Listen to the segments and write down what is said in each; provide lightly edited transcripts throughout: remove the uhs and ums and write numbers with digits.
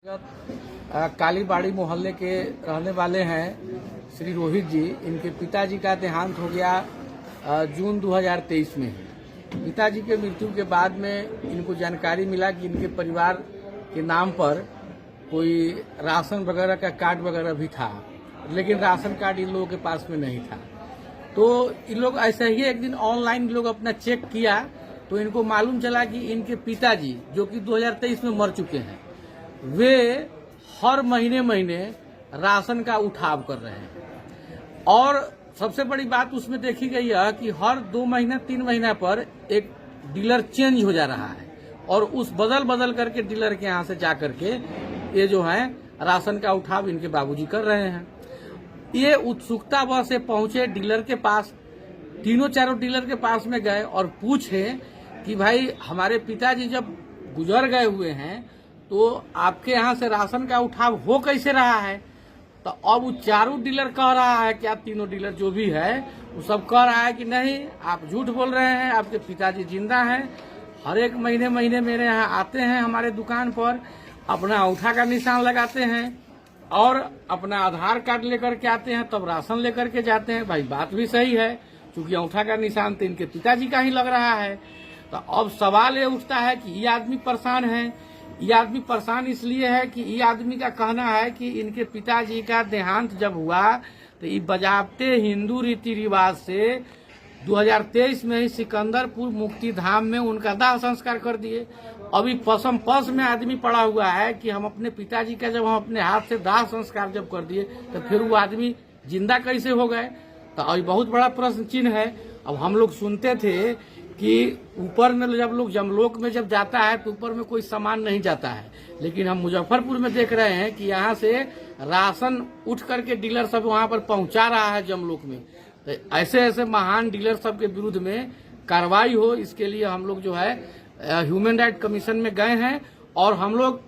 कालीबाड़ी मोहल्ले के रहने वाले हैं श्री रोहित जी। इनके पिताजी का देहांत हो गया जून 2023 में। पिताजी के मृत्यु के बाद में इनको जानकारी मिला कि इनके परिवार के नाम पर कोई राशन वगैरह का कार्ड वगैरह भी था, लेकिन राशन कार्ड इन लोगों के पास में नहीं था। तो इन लोग ऐसे ही एक दिन ऑनलाइन लोग अपना चेक किया तो इनको मालूम चला कि इनके पिताजी जो कि 2023 में मर चुके हैं, वे हर महीने राशन का उठाव कर रहे हैं। और सबसे बड़ी बात उसमें देखी गई है कि हर 2 महीना 3 महीना पर एक डीलर चेंज हो जा रहा है और उस बदल करके डीलर के यहाँ से जा करके ये जो है राशन का उठाव इनके बाबूजी कर रहे हैं। ये उत्सुकता वह से पहुंचे डीलर के पास, तीनों चारों डीलर के पास में गए और पूछे कि भाई हमारे पिताजी जब गुजर गए हुए हैं तो आपके यहाँ से राशन का उठाव हो कैसे रहा है। तो अब वो चारों डीलर कह रहा है कि आप तीनों डीलर जो भी है वो सब कह रहा है कि नहीं, आप झूठ बोल रहे हैं, आपके पिताजी जिंदा हैं। हर एक महीने मेरे यहाँ आते हैं, हमारे दुकान पर अपना अंगूठा का निशान लगाते हैं और अपना आधार कार्ड लेकर के आते हैं, तब राशन लेकर के जाते हैं। भाई बात भी सही है, क्योंकि अंगूठा का निशान तो इनके पिताजी का ही लग रहा है। तो अब सवाल ये उठता है कि ये आदमी परेशान है। ये आदमी परेशान इसलिए है कि ये आदमी का कहना है कि इनके पिताजी का देहांत जब हुआ तो ये बजाबते हिंदू रीति रिवाज से 2023 में ही सिकंदरपुर मुक्ति धाम में उनका दाह संस्कार कर दिए। अभी पसम पस में आदमी पड़ा हुआ है कि हम अपने पिताजी का जब हम अपने हाथ से दाह संस्कार जब कर दिए तो फिर वो आदमी जिंदा कैसे हो गए। तो अभी बहुत बड़ा प्रश्न चिन्ह है। अब हम लोग सुनते थे कि ऊपर में जब लोग जमलोक में जब जाता है तो ऊपर में कोई सामान नहीं जाता है, लेकिन हम मुजफ्फरपुर में देख रहे हैं कि यहाँ से राशन उठ करके डीलर सब वहाँ पर पहुँचा रहा है जमलोक में। तो ऐसे महान डीलर सब के विरुद्ध में कार्रवाई हो, इसके लिए हम लोग जो है ह्यूमन राइट कमीशन में गए हैं और हम लोग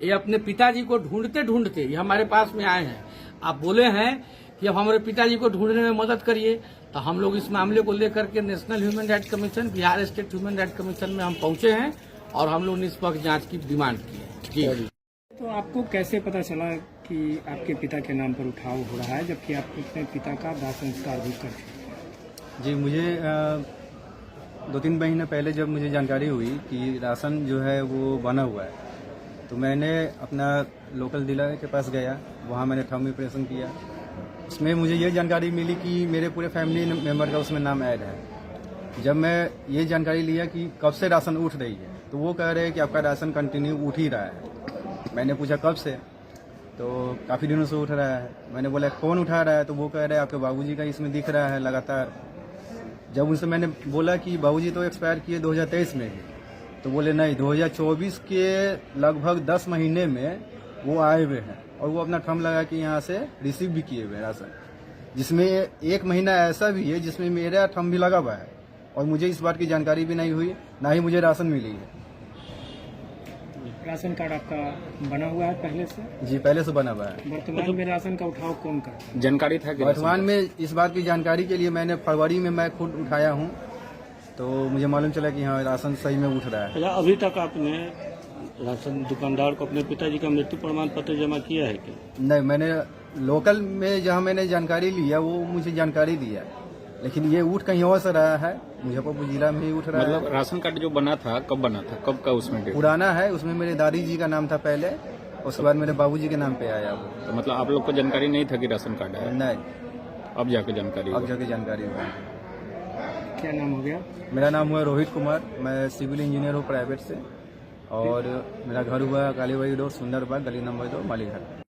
ये अपने पिताजी को ढूंढते ये हमारे पास में आए हैं। आप बोले हैं कि अब हमारे पिताजी को ढूंढने में मदद करिए, तो हम लोग इस मामले को लेकर के national human right commission, Bihar state human right commission में हम पहुंचे हैं और हम लोग निष्पक्ष जांच की डिमांड की है। जी। तो आपको कैसे पता चला कि आपके पिता के नाम पर उठाव हो रहा है, जबकि आप अपने पिता का दाह संस्कार भी कर चुके हैं? जी, मुझे 2-3 महीने पहले जब मुझे जानकारी हुई कि राशन जो है वो बना हुआ है, तो मैंने अपना लोकल डीलर के पास गया, वहाँ मैंने थंब इंप्रेशन किया। उसमें मुझे ये जानकारी मिली कि मेरे पूरे फैमिली मेंबर का उसमें नाम ऐड है। जब मैं ये जानकारी लिया कि कब से राशन उठ रही है, तो वो कह रहे हैं कि आपका राशन कंटिन्यू उठ ही रहा है। मैंने पूछा कब से, तो काफ़ी दिनों से उठ रहा है। मैंने बोला कौन उठा रहा है, तो वो कह रहे हैं आपके बाबूजी का इसमें दिख रहा है लगातार। जब उनसे मैंने बोला कि बाबूजी तो एक्सपायर किए 2023 में ही, तो बोले नहीं, 2024 के लगभग 10 महीने में वो आए हुए हैं और वो अपना थंब लगा के यहाँ से रिसीव भी किए हुए हैं राशन, जिसमें 1 महीना ऐसा भी है जिसमें मेरा थंब भी लगा हुआ है और मुझे इस बात की जानकारी भी नहीं हुई, ना ही मुझे राशन मिली है। राशन कार्ड आपका बना हुआ है पहले से? जी, पहले से बना हुआ है। वर्तमान में राशन का उठाव कौन करता है? जानकारी था कि वर्तमान में इस बात की जानकारी के लिए मैंने फरवरी में मैं खुद उठाया हूँ, तो मुझे मालूम चला कि हाँ राशन सही में उठ रहा है। अभी तक आपने राशन दुकानदार को अपने पिताजी का मृत्यु प्रमाण पत्र जमा किया है क्या? नहीं, मैंने लोकल में जहाँ मैंने जानकारी लिया वो मुझे जानकारी दिया, लेकिन ये उठ कहीं और से रहा है, मुजफ्फरपुर जिला में ही उठ रहा है। मतलब राशन कार्ड जो बना था कब बना था, कब का उसमें डेट? पुराना है, उसमें मेरे दादी जी का नाम था पहले, उसके बाद मेरे बाबूजी के नाम पे आया वो। तो मतलब आप लोग को जानकारी नहीं था कि राशन कार्ड है? नहीं, अब जाके जानकारी अब जाके जानकारी हुआ। क्या नाम हो गया? मेरा नाम हुआ रोहित कुमार, मैं सिविल इंजीनियर हूँ प्राइवेट से, और मेरा घर हुआ कालीबाड़ी रोड, सुंदरबाग, गली नंबर 2, मालीघाट।